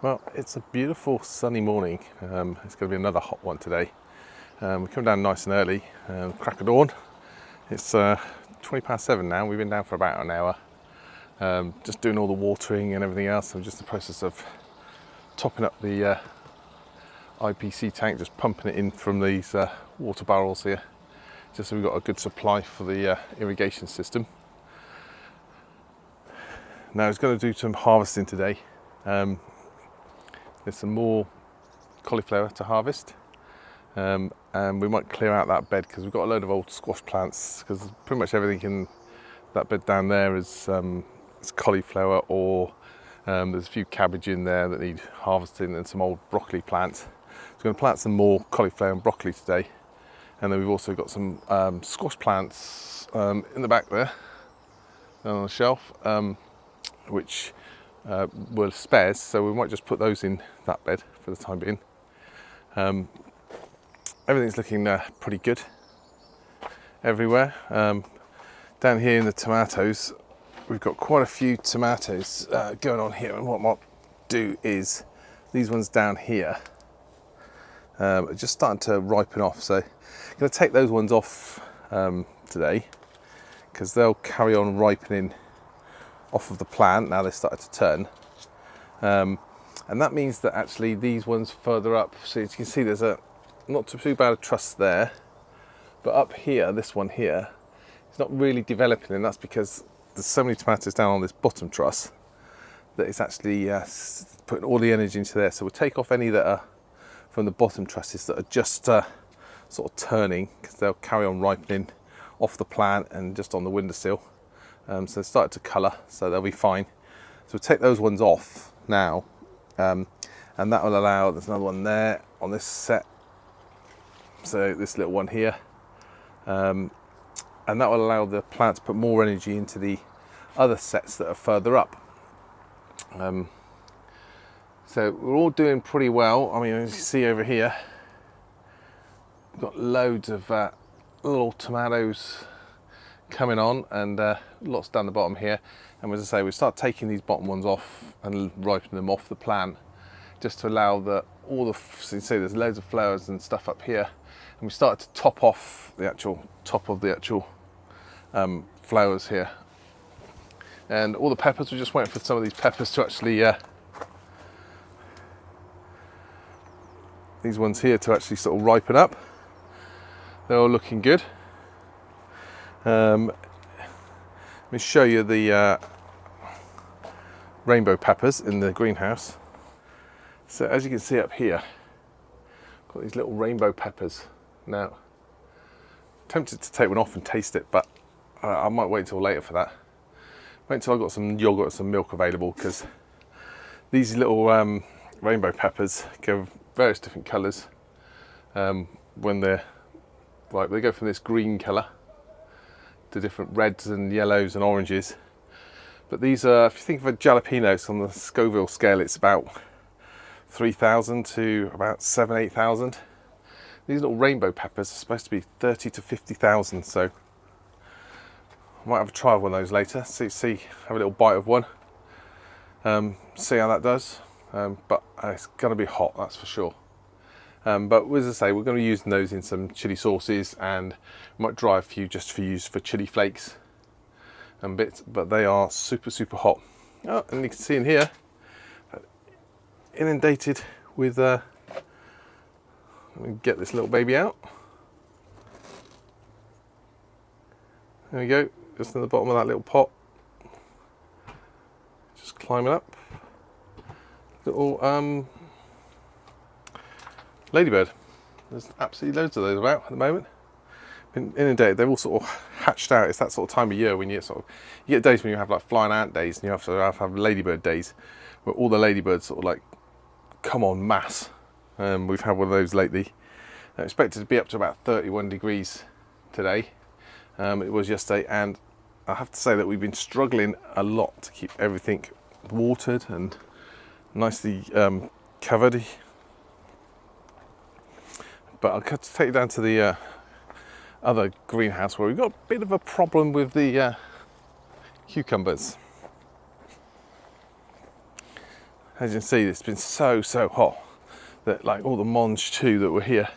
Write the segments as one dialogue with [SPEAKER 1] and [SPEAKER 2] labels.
[SPEAKER 1] Well, it's a beautiful sunny morning. It's going to be another hot one today. We come down nice and early, crack of dawn. It's 20 past 7 now. We've been down for about an hour, just doing all the watering and everything else. I'm just in the process of topping up the IPC tank, just pumping it in from these water barrels here, just so we've got a good supply for the irrigation system. Now, I was going to do some harvesting today. There's some more cauliflower to harvest, and we might clear out that bed because we've got a load of old squash plants, because pretty much everything in that bed down there is cauliflower, or there's a few cabbage in there that need harvesting, and some old broccoli plants. So we're going to plant some more cauliflower and broccoli today, and then we've also got some squash plants in the back there on the shelf, which were spares, so we might just put those in that bed for the time being. Everything's looking pretty good everywhere. Down here in the tomatoes, we've got quite a few tomatoes going on here, and what I might do is these ones down here are just starting to ripen off, so I'm going to take those ones off today, because they'll carry on ripening off of the plant now they've started to turn, and that means that actually these ones further up, so as you can see there's a not too bad a truss there, but up here, this one here, it's not really developing, and that's because there's so many tomatoes down on this bottom truss that it's actually putting all the energy into there. So we'll take off any that are from the bottom trusses that are just sort of turning, because they'll carry on ripening off the plant and just on the windowsill. So they started to colour, so they'll be fine. So we'll take those ones off now, and that will allow, there's another one there on this set, so this little one here, and that will allow the plant to put more energy into the other sets that are further up. So we're all doing pretty well. I mean, as you see over here, we've got loads of little tomatoes coming on, and lots down the bottom here. And as I say, we start taking these bottom ones off and ripening them off the plant, just to allow all the, so you see there's loads of flowers and stuff up here, and we started to top off the actual top of the actual flowers here. And all the peppers, we're just waiting for some of these peppers to actually these ones here to actually sort of ripen up. They're all looking good. Let me show you the rainbow peppers in the greenhouse. So as you can see up here, got these little rainbow peppers. Now, tempted to take one off and taste it, but I might wait until later for that. Wait until I've got some yogurt and some milk available, because these little rainbow peppers go various different colours when they're like, they go from this green colour to different reds and yellows and oranges. But these are, if you think of a jalapeno, so on the Scoville scale, it's about 3,000 to about 8,000. These little rainbow peppers are supposed to be 30 to 50,000. So I might have a try of one of those later. See, have a little bite of one. See how that does. But it's going to be hot, that's for sure. But as I say, we're going to be using those in some chili sauces, and we might dry a few just for use for chili flakes and bits, but they are super, super hot. Oh, and you can see in here, inundated with, let me get this little baby out. There we go, just in the bottom of that little pot. Just climbing up. Little ladybird. There's absolutely loads of those about at the moment. Been inundated. They're all sort of hatched out. It's that sort of time of year when you get days when you have like flying ant days, and you have to have ladybird days, where all the ladybirds sort of like come en masse. We've had one of those lately. I expected to be up to about 31 degrees today. It was yesterday, and I have to say that we've been struggling a lot to keep everything watered and nicely covered. But I'll have to take you down to the other greenhouse, where we've got a bit of a problem with the cucumbers. As you can see, it's been so hot that like all the mange too that were here,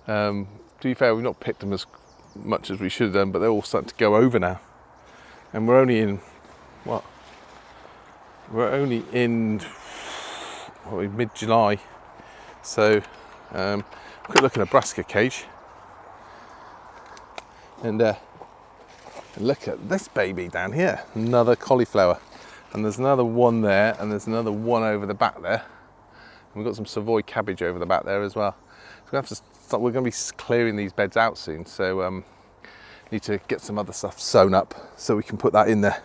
[SPEAKER 1] to be fair, we've not picked them as much as we should have done, but they're all starting to go over now. And we're only in, what? We're only in mid-July. So, quick look at a brassica cage. And look at this baby down here, another cauliflower. And there's another one there, and there's another one over the back there. And we've got some Savoy cabbage over the back there as well. So we're going to be clearing these beds out soon, so need to get some other stuff sewn up so we can put that in there.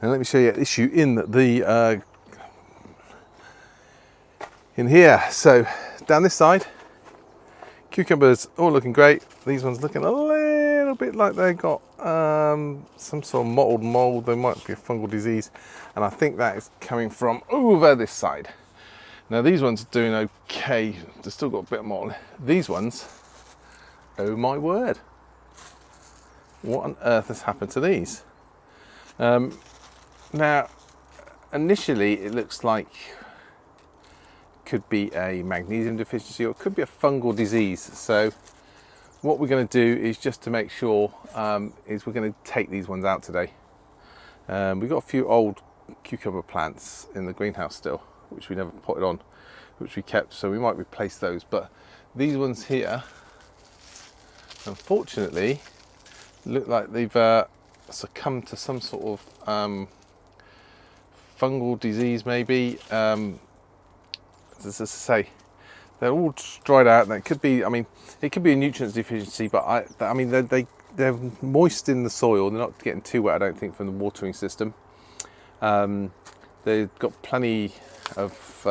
[SPEAKER 1] And let me show you an issue in the in here. So down this side, cucumbers all looking great. These ones looking a little bit like they got some sort of mottled mold. There might be a fungal disease, and I think that is coming from over this side. Now these ones are doing okay. They've still got a bit of mold. These ones, oh my word, what on earth has happened to these? Now initially it looks like could be a magnesium deficiency, or it could be a fungal disease. So what we're going to do is, just to make sure, is we're going to take these ones out today. We've got a few old cucumber plants in the greenhouse still, which we never potted on, which we kept, so we might replace those. But these ones here, unfortunately, look like they've succumbed to some sort of fungal disease, maybe. As I say, they're all dried out. That could be, I mean, it could be a nutrient deficiency, but I mean, they're moist in the soil. They're not getting too wet, I don't think, from the watering system. They've got plenty of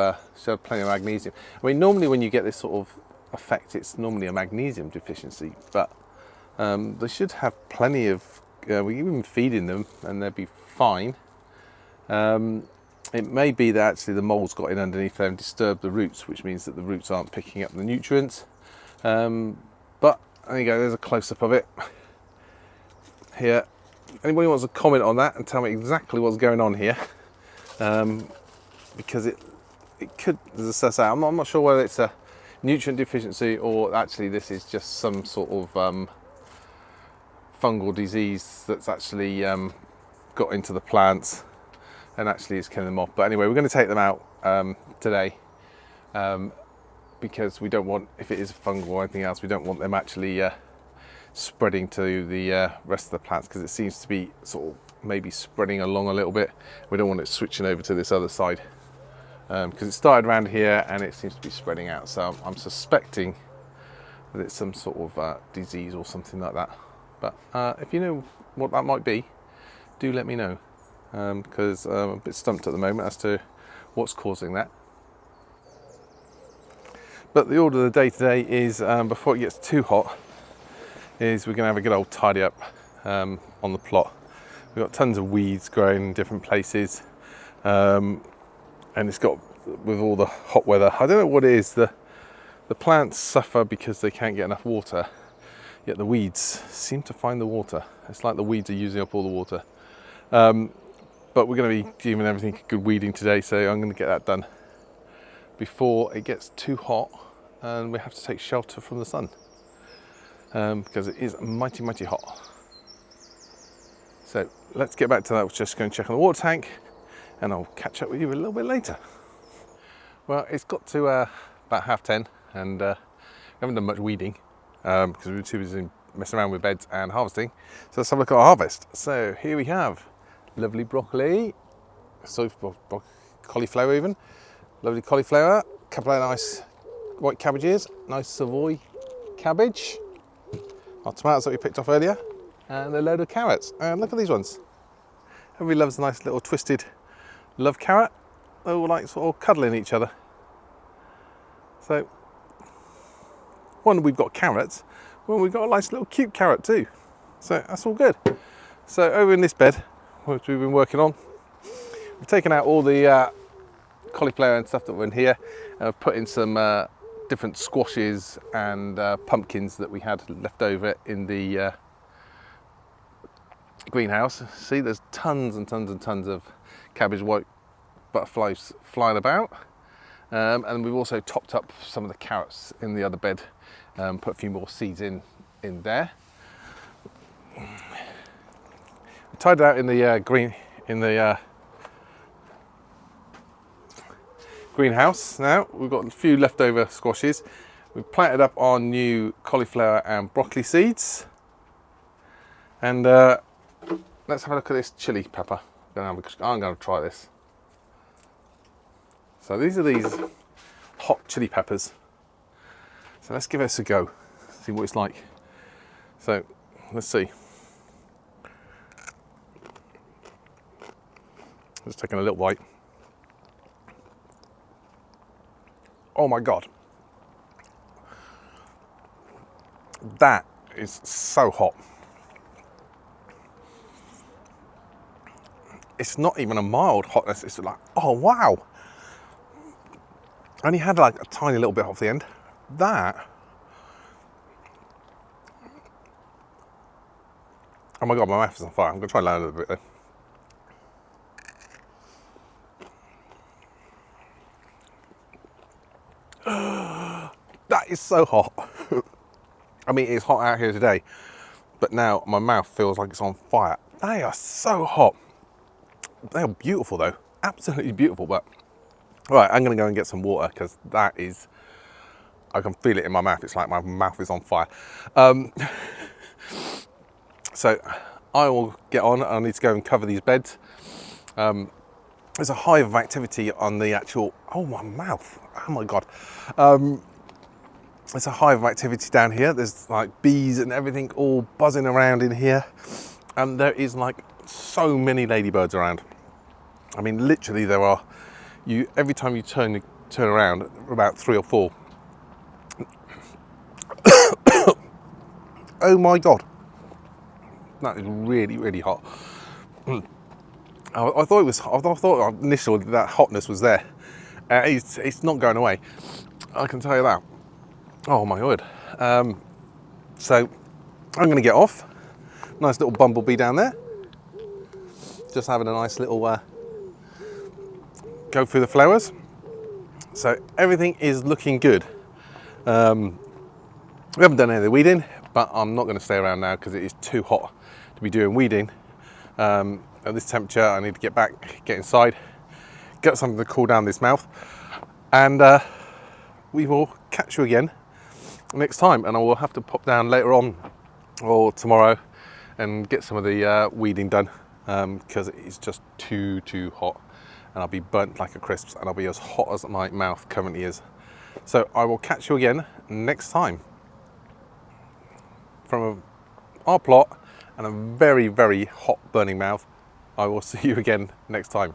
[SPEAKER 1] magnesium. I mean, normally when you get this sort of effect, it's normally a magnesium deficiency, but they should have plenty of. We're even feeding them, and they'll be fine. It may be that actually the mold's got in underneath there and disturbed the roots, which means that the roots aren't picking up the nutrients. But there you go, there's a close-up of it here. Anybody wants to comment on that and tell me exactly what's going on here? Because it could, as I say, I'm not sure whether it's a nutrient deficiency or actually this is just some sort of fungal disease that's actually got into the plants and actually it's killing them off. But anyway, we're going to take them out today because we don't want, if it is fungal or anything else, we don't want them actually spreading to the rest of the plants, because it seems to be sort of maybe spreading along a little bit. We don't want it switching over to this other side because it started around here and it seems to be spreading out. So I'm suspecting that it's some sort of disease or something like that. But if you know what that might be, do let me know. Because I'm a bit stumped at the moment as to what's causing that. But the order of the day today is, before it gets too hot, is we're going to have a good old tidy up on the plot. We've got tons of weeds growing in different places, and it's got, with all the hot weather, I don't know what it is, the plants suffer because they can't get enough water, yet the weeds seem to find the water. It's like the weeds are using up all the water. But we're going to be giving everything good weeding today, so I'm going to get that done before it gets too hot and we have to take shelter from the sun, because it is mighty hot. So let's get back to that. We're just going to check on the water tank and I'll catch up with you a little bit later. Well, it's got to about 10:30 and we haven't done much weeding because we were too busy messing around with beds and harvesting. So let's have a look at our harvest. So here we have lovely broccoli, so cauliflower even, lovely cauliflower, a couple of nice white cabbages, nice Savoy cabbage, our tomatoes that we picked off earlier, and a load of carrots. And look at these ones. Everybody loves a nice little twisted love carrot. They're all like sort of cuddling each other. So, one, we've got carrots, well, we've got a nice little cute carrot too. So that's all good. So over in this bed, which we've been working on, we've taken out all the cauliflower and stuff that were in here, and I've put in some different squashes and pumpkins that we had left over in the both butterflies flying about. And we've also topped up some of the carrots in the other bed, put a few more seeds in there. We tied it out in the greenhouse. Now we've got a few leftover squashes. We've planted up our new cauliflower and broccoli seeds. And let's have a look at this chili pepper. I'm going to try this. So these are these hot chili peppers. So let's give this a go, see what it's like. So let's see. Just taking a little bite. Oh my God. That is so hot. It's not even a mild hotness, it's like, oh wow. I only had like a tiny little bit off the end. That, oh my God, my mouth is on fire. I'm gonna try and learn a little bit there. That is so hot. I mean, it's hot out here today, but now my mouth feels like it's on fire. They are so hot. They are beautiful though, absolutely beautiful. But all right, I'm gonna go and get some water because that is, I can feel it in my mouth. It's like my mouth is on fire. So I will get on. I need to go and cover these beds. There's a hive of activity on the actual, oh my mouth, oh my God. There's a hive of activity down here. There's like bees and everything all buzzing around in here. And there is like so many ladybirds around. I mean, literally there are, every time you turn around, about 3 or 4. Oh my God. That is really, really hot. I thought initially that hotness was there. It's not going away. I can tell you that. Oh my word. So I'm going to get off. Nice little bumblebee down there. Just having a nice little go through the flowers. So everything is looking good. We haven't done any of the weeding, but I'm not going to stay around now because it is too hot to be doing weeding. At this temperature, I need to get inside, get something to cool down this mouth, and we will catch you again next time. And I will have to pop down later on or tomorrow and get some of the weeding done because it's just too hot, and I'll be burnt like a crisp, and I'll be as hot as my mouth currently is. So I will catch you again next time from our plot and a very, very hot burning mouth. I will see you again next time.